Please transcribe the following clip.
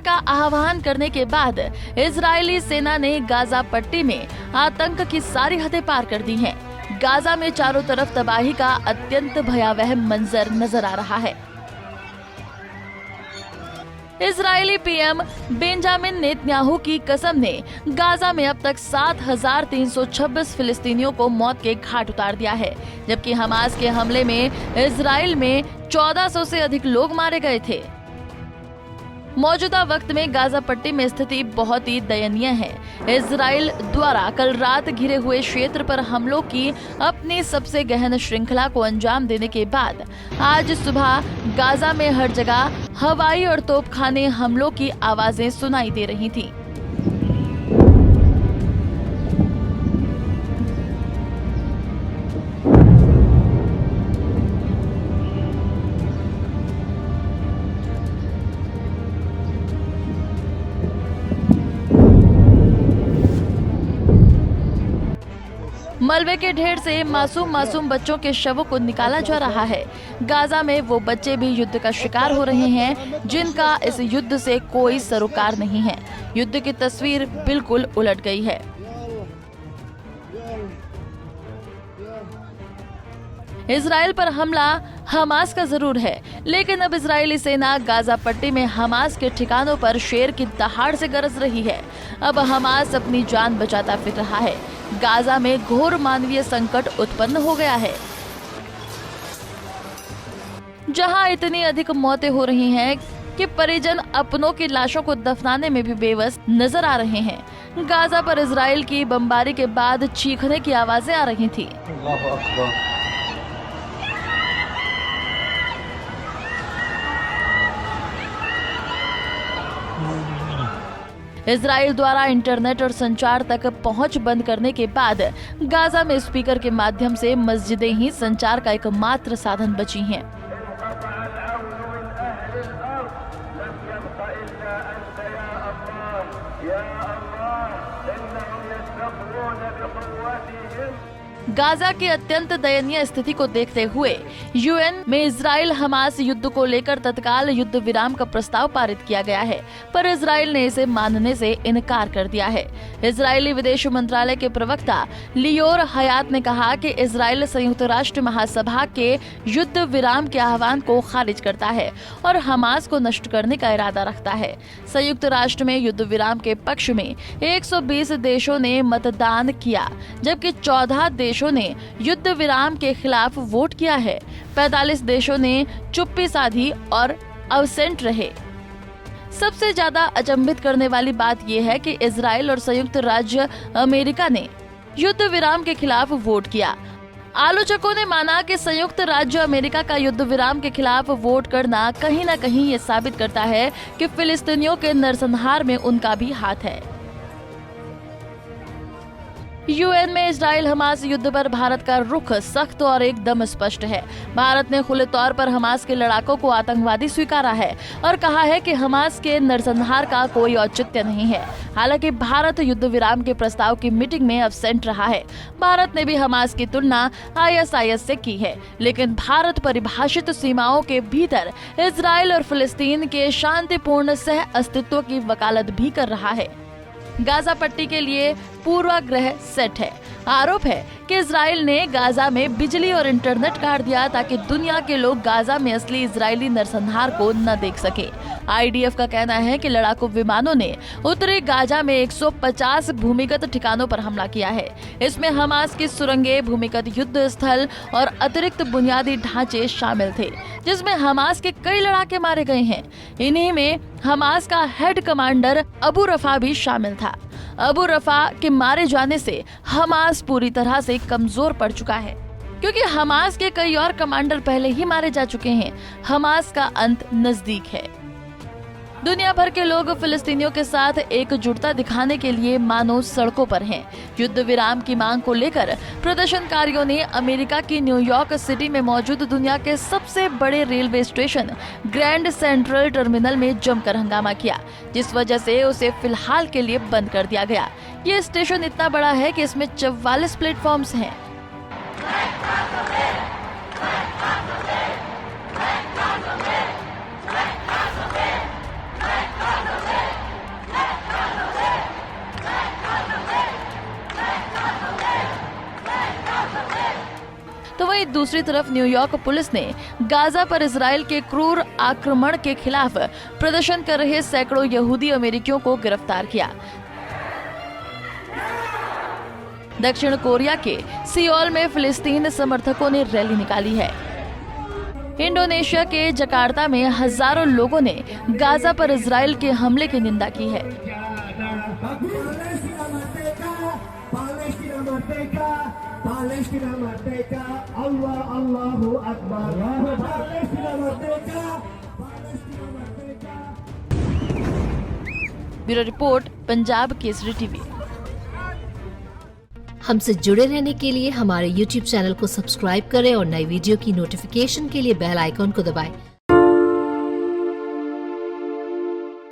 का आह्वान करने के बाद इजरायली सेना ने गाजा पट्टी में आतंक की सारी हदें पार कर दी हैं। गाजा में चारों तरफ तबाही का अत्यंत भयावह मंजर नजर आ रहा है। इजरायली पीएम बेंजामिन नेतन्याहू की कसम ने गाजा में अब तक 7,326 फिलिस्तीनियों को मौत के घाट उतार दिया है, जबकि हमास के हमले में इजराइल में 1400 से अधिक लोग मारे गए थे। मौजूदा वक्त में गाजा पट्टी में स्थिति बहुत ही दयनीय है। इजराइल द्वारा कल रात घिरे हुए क्षेत्र पर हमलों की अपनी सबसे गहन श्रृंखला को अंजाम देने के बाद आज सुबह गाजा में हर जगह हवाई और तोपखाने हमलों की आवाजें सुनाई दे रही थीं। मलबे के ढेर से मासूम बच्चों के शवों को निकाला जा रहा है। गाजा में वो बच्चे भी युद्ध का शिकार हो रहे हैं जिनका इस युद्ध से कोई सरोकार नहीं है। युद्ध की तस्वीर बिल्कुल उलट गई है। इजराइल पर हमला हमास का जरूर है, लेकिन अब इजरायली सेना गाजा पट्टी में हमास के ठिकानों पर शेर की दहाड़ से गरज रही है। अब हमास अपनी जान बचाता फिर रहा है। गाजा में घोर मानवीय संकट उत्पन्न हो गया है। जहां इतनी अधिक मौतें हो रही हैं कि परिजन अपनों की लाशों को दफनाने में भी बेबस नजर आ रहे हैं। गाजा पर इजराइल की बमबारी के बाद चीखने की आवाजें आ रही थी। इजराइल द्वारा इंटरनेट और संचार तक पहुंच बंद करने के बाद गाजा में स्पीकर के माध्यम से मस्जिदें ही संचार का एकमात्र साधन बची हैं। गाजा की अत्यंत दयनीय स्थिति को देखते हुए यूएन में इजराइल हमास युद्ध को लेकर तत्काल युद्ध विराम का प्रस्ताव पारित किया गया है, पर इजराइल ने इसे मानने से इनकार कर दिया है। इजरायली विदेश मंत्रालय के प्रवक्ता लियोर हयात ने कहा कि इजराइल संयुक्त राष्ट्र महासभा के युद्ध विराम के आह्वान को खारिज करता है और हमास को नष्ट करने का इरादा रखता है। संयुक्त राष्ट्र में युद्ध विराम के पक्ष में 120 देशों ने मतदान किया, जबकि 14 देशों ने युद्ध विराम के खिलाफ वोट किया है। 45 देशों ने चुप्पी साधी और अब्सेंट रहे। सबसे ज्यादा अचंभित करने वाली बात यह है कि इजराइल और संयुक्त राज्य अमेरिका ने युद्ध विराम के खिलाफ वोट किया। आलोचकों ने माना कि संयुक्त राज्य अमेरिका का युद्ध विराम के खिलाफ वोट करना कहीं न कहीं ये साबित करता है कि फिलिस्तीनियों के नरसंहार में उनका भी हाथ है। यूएन में इजराइल हमास युद्ध पर भारत का रुख सख्त और एकदम स्पष्ट है। भारत ने खुले तौर पर हमास के लड़ाकों को आतंकवादी स्वीकारा है और कहा है कि हमास के नरसंहार का कोई औचित्य नहीं है। हालांकि भारत युद्ध विराम के प्रस्ताव की मीटिंग में अब्सेंट रहा है। भारत ने भी हमास की तुलना आईएसआईएस से की है, लेकिन भारत परिभाषित सीमाओं के भीतर इजराइल और फिलिस्तीन के शांतिपूर्ण सह अस्तित्व की वकालत भी कर रहा है। गाजा पट्टी के लिए पूर्वाग्रह सेट है। आरोप है कि इजराइल ने गाजा में बिजली और इंटरनेट काट दिया ताकि दुनिया के लोग गाजा में असली इजरायली नरसंहार को न देख सके। आईडीएफ का कहना है कि लड़ाकू विमानों ने उत्तरी गाजा में 150 भूमिगत ठिकानों पर हमला किया है। इसमें हमास की सुरंगें, भूमिगत युद्ध स्थल और अतिरिक्त बुनियादी ढांचे शामिल थे, जिसमें हमास के कई लड़ाके मारे गए हैं। इन्हीं में हमास का हेड कमांडर अबू रफा भी शामिल था। अबू रफा के मारे जाने से हमास पूरी तरह से कमजोर पड़ चुका है, क्योंकि हमास के कई और कमांडर पहले ही मारे जा चुके हैं। हमास का अंत नजदीक है। दुनिया भर के लोग फिलिस्तीनियों के साथ एकजुटता दिखाने के लिए मानो सड़कों पर हैं। युद्ध विराम की मांग को लेकर प्रदर्शनकारियों ने अमेरिका की न्यूयॉर्क सिटी में मौजूद दुनिया के सबसे बड़े railway station grand central terminal में जमकर हंगामा किया, जिस वजह से उसे फिलहाल के लिए बंद कर दिया गया। ये स्टेशन इतना बड़ा है कि इसमें 44 प्लेटफॉर्म्स हैं। दूसरी तरफ न्यूयॉर्क पुलिस ने गाजा पर इजराइल के क्रूर आक्रमण के खिलाफ प्रदर्शन कर रहे सैकड़ों यहूदी अमेरिकियों को गिरफ्तार किया। दक्षिण कोरिया के सियोल में फिलिस्तीन समर्थकों ने रैली निकाली है। इंडोनेशिया के जकार्ता में हजारों लोगों ने गाजा पर इजराइल के हमले की निंदा की है। Bureau report, Punjab Kesari TV. हमसे जुड़े रहने के लिए हमारे YouTube चैनल को सब्सक्राइब करें और नई वीडियो की नोटिफिकेशन के लिए बेल आइकॉन को दबाएं।